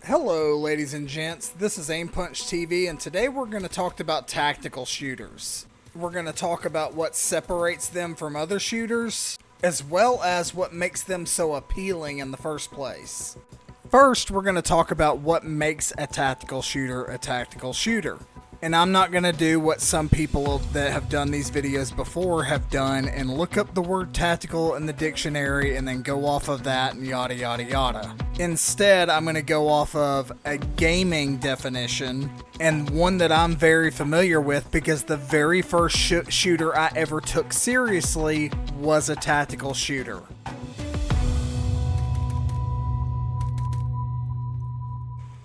Hello, ladies and gents. This is Aim Punch TV, and today we're going to talk about tactical shooters. We're going to talk about what separates them from other shooters, as well as what makes them so appealing in the first place. First, we're going to talk about what makes a tactical shooter a tactical shooter. And I'm not going to do what some people that have done these videos before have done and look up the word tactical in the dictionary and then go off of that and yada yada yada. Instead, I'm going to go off of a gaming definition, and one that I'm very familiar with because the very first shooter I ever took seriously was a tactical shooter.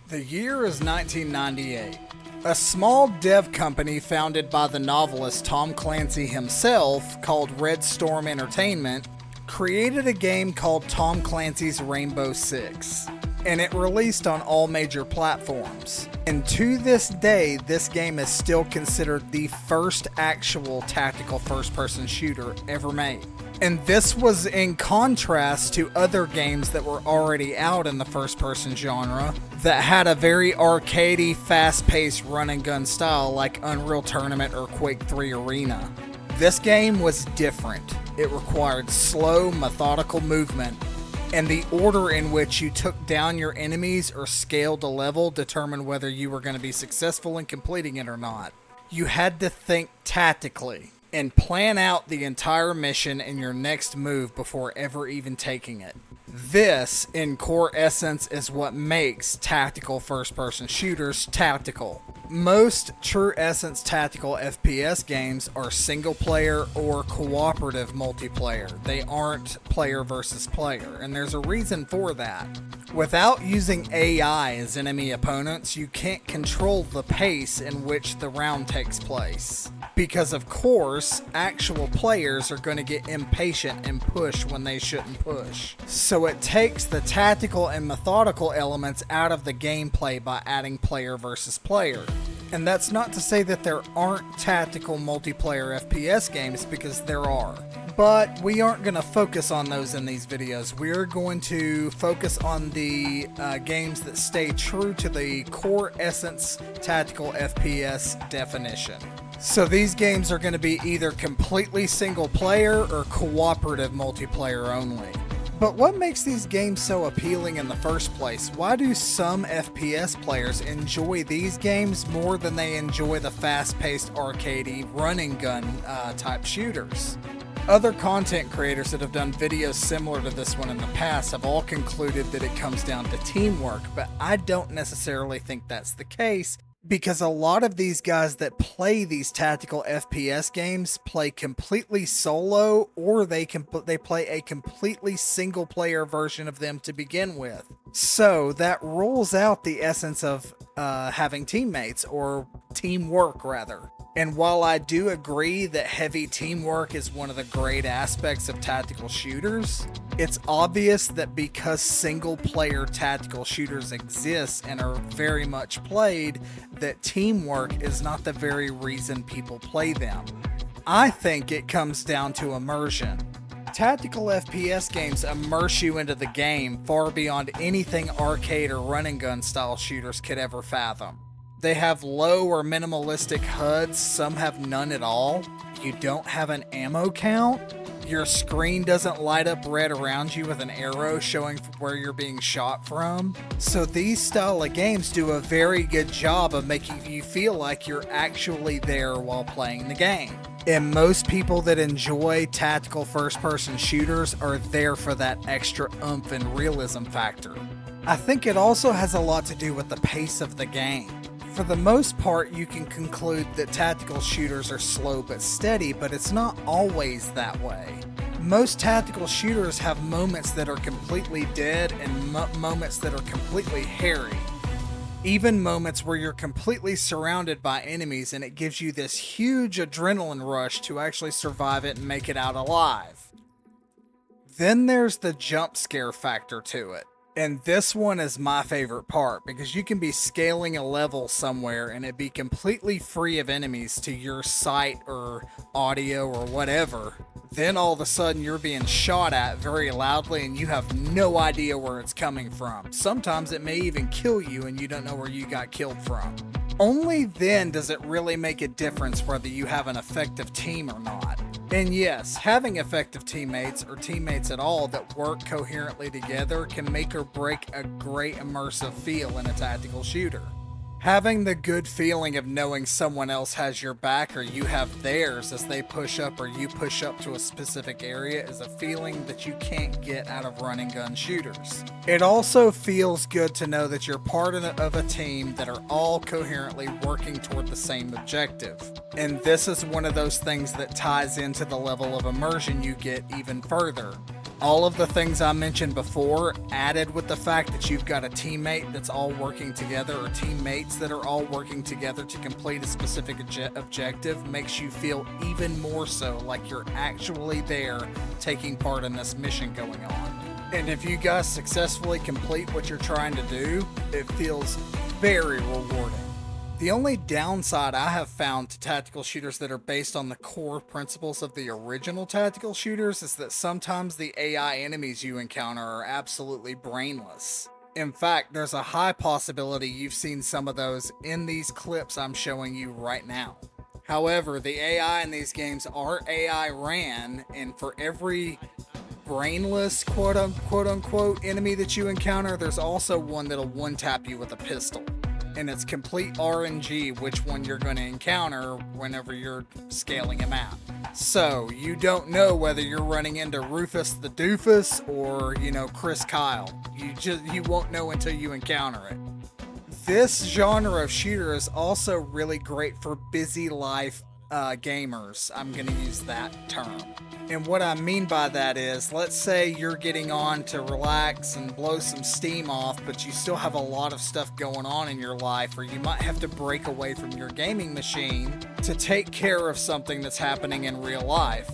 The year is 1998. A small dev company founded by the novelist Tom Clancy himself, called Red Storm Entertainment, created a game called Tom Clancy's Rainbow Six, and it released on all major platforms. And to this day, this game is still considered the first actual tactical first-person shooter ever made. And this was in contrast to other games that were already out in the first-person genre that had a very arcadey, fast-paced run-and-gun style like Unreal Tournament or Quake 3 Arena. This game was different. It required slow, methodical movement, and the order in which you took down your enemies or scaled a level determined whether you were going to be successful in completing it or not. You had to think tactically and plan out the entire mission and your next move before ever even taking it. This, in core essence, is what makes tactical first-person shooters tactical. Most true essence tactical FPS games are single-player or cooperative multiplayer. They aren't player versus player, and there's a reason for that. Without using AI as enemy opponents, you can't control the pace in which the round takes place. Because of course, actual players are going to get impatient and push when they shouldn't push. So it takes the tactical and methodical elements out of the gameplay by adding player versus player. And that's not to say that there aren't tactical multiplayer FPS games, because there are. But we aren't going to focus on those in these videos. We're going to focus on the games that stay true to the core essence tactical FPS definition. So these games are going to be either completely single player or cooperative multiplayer only. But what makes these games so appealing in the first place? Why do some FPS players enjoy these games more than they enjoy the fast-paced arcadey run-and-gun type shooters? Other content creators that have done videos similar to this one in the past have all concluded that it comes down to teamwork, but I don't necessarily think that's the case, because a lot of these guys that play these tactical FPS games play completely solo, or they play a completely single player version of them to begin with. So that rules out the essence of having teammates, or teamwork rather. And while I do agree that heavy teamwork is one of the great aspects of tactical shooters, it's obvious that because single-player tactical shooters exist and are very much played, that teamwork is not the very reason people play them. I think it comes down to immersion. Tactical FPS games immerse you into the game far beyond anything arcade or run-and-gun style shooters could ever fathom. They have low or minimalistic HUDs, some have none at all. You don't have an ammo count. Your screen doesn't light up red around you with an arrow showing where you're being shot from. So these style of games do a very good job of making you feel like you're actually there while playing the game. And most people that enjoy tactical first-person shooters are there for that extra oomph and realism factor. I think it also has a lot to do with the pace of the game. For the most part, you can conclude that tactical shooters are slow but steady, but it's not always that way. Most tactical shooters have moments that are completely dead and moments that are completely hairy. Even moments where you're completely surrounded by enemies and it gives you this huge adrenaline rush to actually survive it and make it out alive. Then there's the jump scare factor to it. And this one is my favorite part, because you can be scaling a level somewhere and it be completely free of enemies to your sight or audio or whatever. Then all of a sudden you're being shot at very loudly and you have no idea where it's coming from. Sometimes it may even kill you and you don't know where you got killed from. Only then does it really make a difference whether you have an effective team or not. And yes, having effective teammates or teammates at all that work coherently together can make or break a great immersive feel in a tactical shooter. Having the good feeling of knowing someone else has your back or you have theirs as they push up or you push up to a specific area is a feeling that you can't get out of run and gun shooters. It also feels good to know that you're part of a team that are all coherently working toward the same objective. And this is one of those things that ties into the level of immersion you get even further. All of the things I mentioned before, added with the fact that you've got a teammate that's all working together or teammates that are all working together to complete a specific objective, makes you feel even more so like you're actually there taking part in this mission going on. And if you guys successfully complete what you're trying to do, it feels very rewarding. The only downside I have found to tactical shooters that are based on the core principles of the original tactical shooters is that sometimes the AI enemies you encounter are absolutely brainless. In fact, there's a high possibility you've seen some of those in these clips I'm showing you right now. However, the AI in these games are AI ran, and for every brainless quote unquote enemy that you encounter, there's also one that'll one tap you with a pistol. And it's complete RNG which one you're going to encounter whenever you're scaling a map. So you don't know whether you're running into Rufus the Doofus or, Chris Kyle. You won't know until you encounter it. This genre of shooter is also really great for busy life gamers. I'm going to use that term. And what I mean by that is, let's say you're getting on to relax and blow some steam off, but you still have a lot of stuff going on in your life, or you might have to break away from your gaming machine to take care of something that's happening in real life.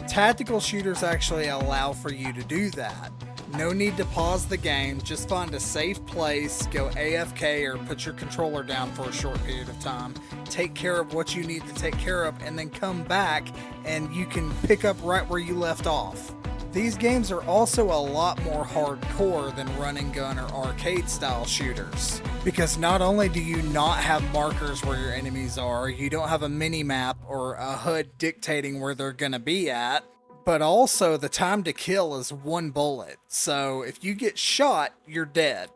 Tactical shooters actually allow for you to do that. No need to pause the game, just find a safe place, go AFK or put your controller down for a short period of time, take care of what you need to take care of, and then come back and you can pick up right where you left off. These games are also a lot more hardcore than run and gun or arcade style shooters, because not only do you not have markers where your enemies are, you don't have a mini map or a HUD dictating where they're gonna be at, but also the time to kill is one bullet. So if you get shot, you're dead.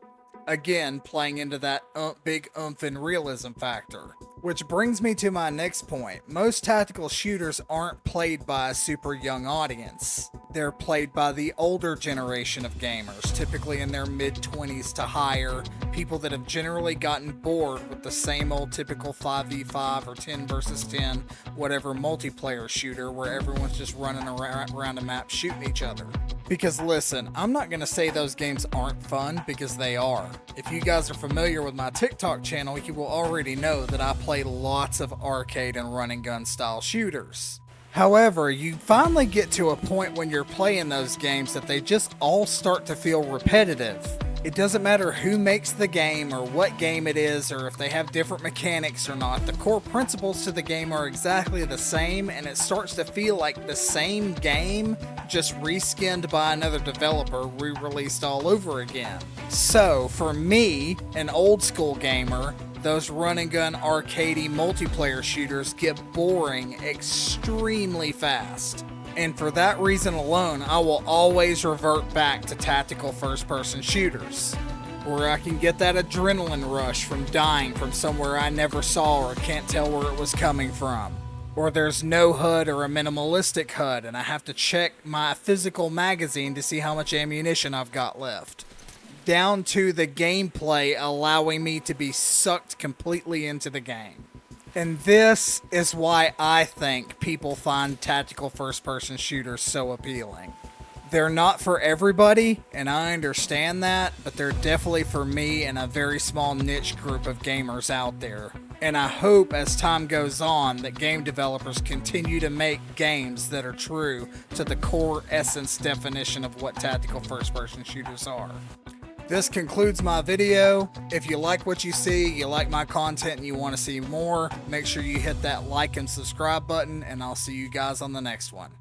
Again, playing into that big oomph and realism factor. Which brings me to my next point. Most tactical shooters aren't played by a super young audience. They're played by the older generation of gamers, typically in their mid-20s to higher, people that have generally gotten bored with the same old typical 5v5 or 10 versus 10, whatever multiplayer shooter where everyone's just running around a map shooting each other. Because listen, I'm not going to say those games aren't fun, because they are. If you guys are familiar with my TikTok channel, you will already know that I play lots of arcade and run and gun style shooters. However, you finally get to a point when you're playing those games that they just all start to feel repetitive. It doesn't matter who makes the game or what game it is or if they have different mechanics or not. The core principles to the game are exactly the same, and it starts to feel like the same game just reskinned by another developer, re-released all over again. So for me, an old school gamer, those run and gun arcadey multiplayer shooters get boring extremely fast. And for that reason alone, I will always revert back to tactical first-person shooters, where I can get that adrenaline rush from dying from somewhere I never saw or can't tell where it was coming from. Or there's no HUD or a minimalistic HUD, and I have to check my physical magazine to see how much ammunition I've got left. Down to the gameplay allowing me to be sucked completely into the game. And this is why I think people find tactical first-person shooters so appealing. They're not for everybody, and I understand that, but they're definitely for me and a very small niche group of gamers out there. And I hope as time goes on that game developers continue to make games that are true to the core essence definition of what tactical first-person shooters are. This concludes my video. If you like what you see, you like my content, and you want to see more, make sure you hit that like and subscribe button, and I'll see you guys on the next one.